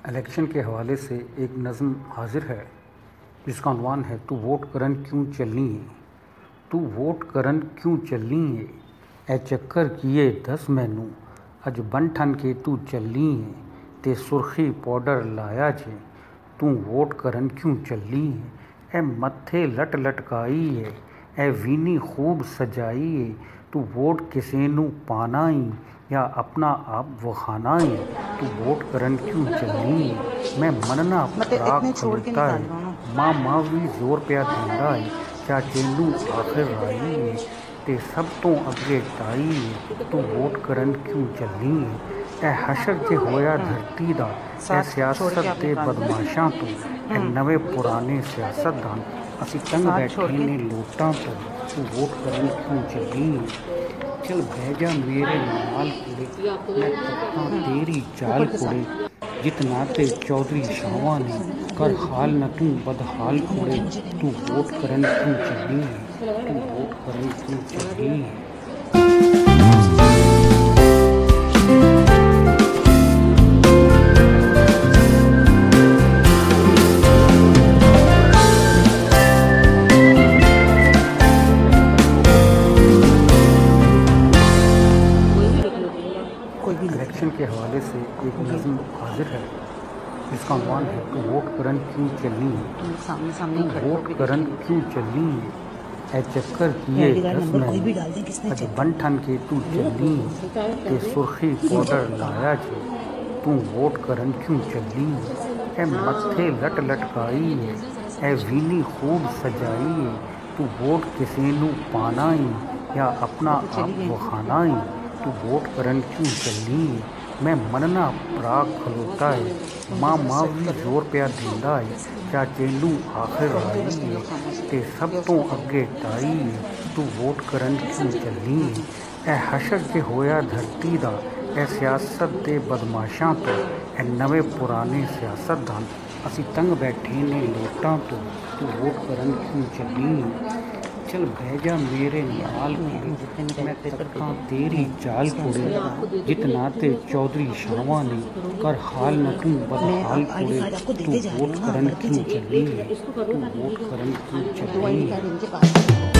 Election के हवाले से एक नज़्म हाजिर है जिसका उन्वान है तू वोट करन क्यों चलनी है। तू वोट करन क्यों चलनी है ए चक्कर किए दस मैनू अज बन ठन के तू चलनी है ते सुरखी पाउडर लाया जे तू वोट करन क्यों चलनी है ए मत्थे लट लटकाई है ए वीनी खूब सजाई है तू वोट किसे नू पाना ही या अपना आप वखाना ही तू वोट करन क्यों चलनी है मैं मनना प्राग खलोता है माँ भी जोर पिया दिंदा है क्या चेनू आखिर राई है ते सब तो अगे ताई है तू वोट करन क्यों चलनी है ए हशर जे होया धरती दा ए सियासत दे बदमाशां तो ए नवे पुराने सियासतदान असी तंग बैठे ने लोटां तो तू वोट करन क्यों चलनी है चल भेजा मेरे नाल कुड़े मैं तख्तां तेरी चाल कुड़े जितना ते चौधरी शावा ने कर हाल न तू बदहाल कुड़े तू वोट करन क्यों चली है तू वोट करन क्यों चली है। इलेक्शन के हवाले से एक नज़्म हाजिर है जिसका उन्वान है तो वोट करन क्यों चलनी है। तो वोट करन क्यों चलनी है ए चक्कर किए दस में अज बन ठन के तू चलनी के सुर्खी पाउडर लाया जे तू वोट करन क्यों चलनी ए मत्थे लट लटकाई है ए वीनी खूब सजाई है तू वोट किसे नू पाना ही या अपना आप वखाना ही तू वोट करन क्यों चलनी है मैं मनना प्राग खलोता है माँ भी जोर पिया दिंदा है क्या चेनू आखिर आई है ते सब तो अगे ताई है तू वोट करन क्यों चलनी है ए हशर जे होया धरती दा ए सियासत दे बदमाशां तो ए नवे पुराने सियासतदान असी तंग बैठे ने लोटां तो तू वोट करन क्यों चलनी है चल भेजा मेरे नाल कुड़े मैं तख्तां तेरी चाल कुड़े जितना ते चौधरी शावा ने कर हाल न तू बदहाल कुड़े तू वोट करन क्यों चली है तू वोट करन क्यों चली है।